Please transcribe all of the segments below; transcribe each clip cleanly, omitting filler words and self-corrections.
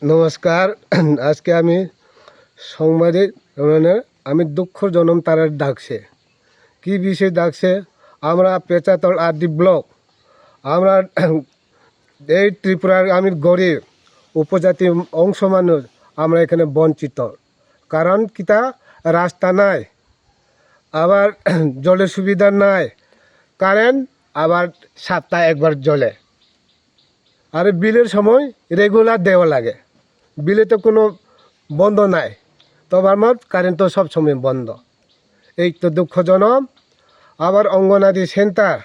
নমস্কার। আজকে আমি সাংবাদিক আমি দুঃখ জনম তারার ডাকছে কি বিষয় ডাকছে। আমরা পেঁচাতল আদি ব্লক, আমরা এই ত্রিপুরার আমি গরিব উপজাতি অংশ মানুষ, আমরা এখানে বঞ্চিত। কারণ কিতা, রাস্তা নাই, আবার জলের সুবিধা নাই, কারেন্ট আবার সপ্তাহে একবার জ্বলে, আর বিলের সময় রেগুলার দেওয়া লাগে। বিলে তো কোনো বন্ধ নাই, তবে আমার কারেন্ট তো সবসময় বন্ধ। এই তো দুঃখজনক। আবার অঙ্গনাদি সেন্টার,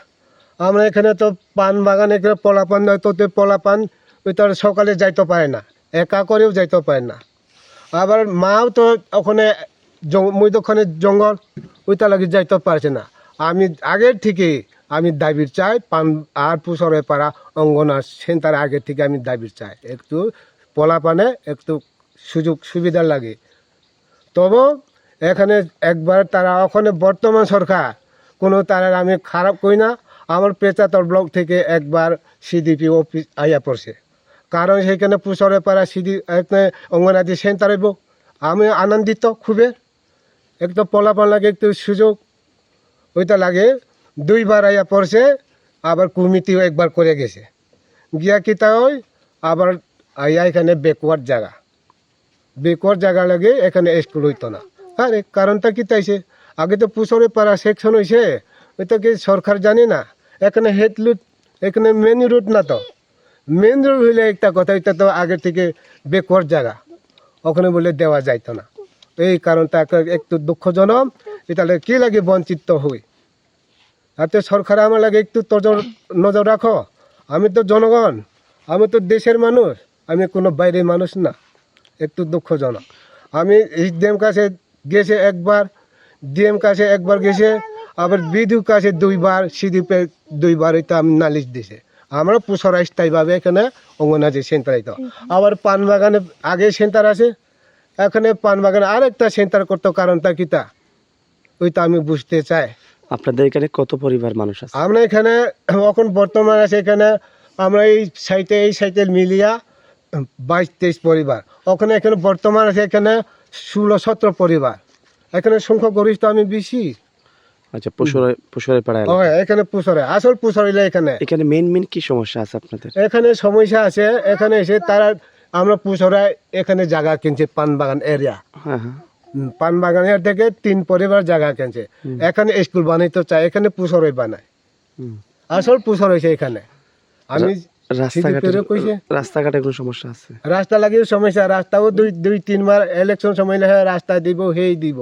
আমরা এখানে তো পান বাগান, এখানে পলাপান নয়, তো পলাপান ওই তো আর সকালে যাইতে পারে না, একা করেও যাইতে পারে না। আবার মাও তো ওখানে মধ্যখানে জঙ্গল, ওইটা লাগে যাইতে পারছে না। আমি আগের থেকে আমি দাবির চাই, পান আর পুষরে পাড়া অঙ্গনা সেন্টার আগের থেকে আমি দাবির চাই, একটু পলাপানে একটু সুযোগ সুবিধা লাগে। তবে এখানে একবার তারা ওখানে বর্তমান সরকার কোনো তারা, আমি খারাপ করি না, আমার পেঁচাতল ব্লক থেকে একবার সিডিপি অফিস আইয়া পড়ছে। কারণ সেখানে পুষরে পাড়া এখানে অঙ্গনাদি সেন্টার হইব, আমি আনন্দিত খুবই। একটু পলাপান লাগে, একটু সুযোগ ওইটা লাগে। দুইবার আইয়া পড়ছে, আবার কমিটিও একবার করে গেছে, গিয়া কিতা ওই আবার আইয়া এখানে বেকওয়ার্ড জায়গা লাগে, এখানে স্কুল হইতো না। আরে কারণটা কি তাইছে, আগে তো পুষরে পাড়া সেকশন হয়েছে, ওইটা কি সরকার জানে না? এখানে হেড রুট, এখানে মেন রুট না, তো মেন রুট হইলে একটা কথা, এটা তো আগে থেকে বেকওয়ার্ড জায়গা, ওখানে বলে দেওয়া যাইতো না। এই কারণটা একটু দুঃখজনক। এটা কি লাগে বঞ্চিত হই, তাতে সরকার আমার লাগে একটু নজর রাখো। আমি তো জনগণ, আমি তো দেশের মানুষ, আমি কোনো বাইরের মানুষ না। একটু দুঃখজনক। আমি ডিএম কাছে গেছে একবার, ডিএম কাছে একবার গেছে, আবার বিডিও কাছে দুইবার, সিডিপে দুইবার, এটা আমি নালিশ দিছে। আমরা পুষরা স্থায়ীভাবে এখানে অঙ্গনাদি সেন্টার হইতো। আবার পান বাগানে আগে সেন্টার আছে, এখানে পান বাগানে আরেকটা সেন্টার করতো, কারণটা কিতা ওইটা আমি বুঝতে চাই। আপনাদের এখানে কত পরিবার মানুষ আছে? আমরা এখানে এখন বর্তমান আছে, এখানে আমরা এই সাইটে মিলিয়া 22-23 পরিবার। ওখানে এখানে বর্তমান আছে এখানে 16-17 পরিবার। এখানে সংখ্যা গরিষ্ঠ আমি বেশি। আচ্ছা, পুষরে পাড়া এলাকা। এখানে পুষরে, আসল পুষরিলে এখানে মেন কি সমস্যা আছে আপনাদের? এখানে সমস্যা আছে, এখানে এসে তারা, আমরা পুষরে এখানে জায়গা কিনছে পান বাগান এরিয়া। হ্যাঁ হ্যাঁ, পান বাগানের থেকে 3 পরিবার জায়গা কিনছে, এখানে স্কুল বানাইতে চায়, এখানে পুষরে বানায়। আসল পুষর হয়েছে এখানে। আমি রাস্তাঘাটে কোনো সমস্যা আছে? রাস্তা লাগিয়ে সমস্যা, রাস্তাও 2-3 বার ইলেকশন সময় রাস্তা দিব, হেই দিব।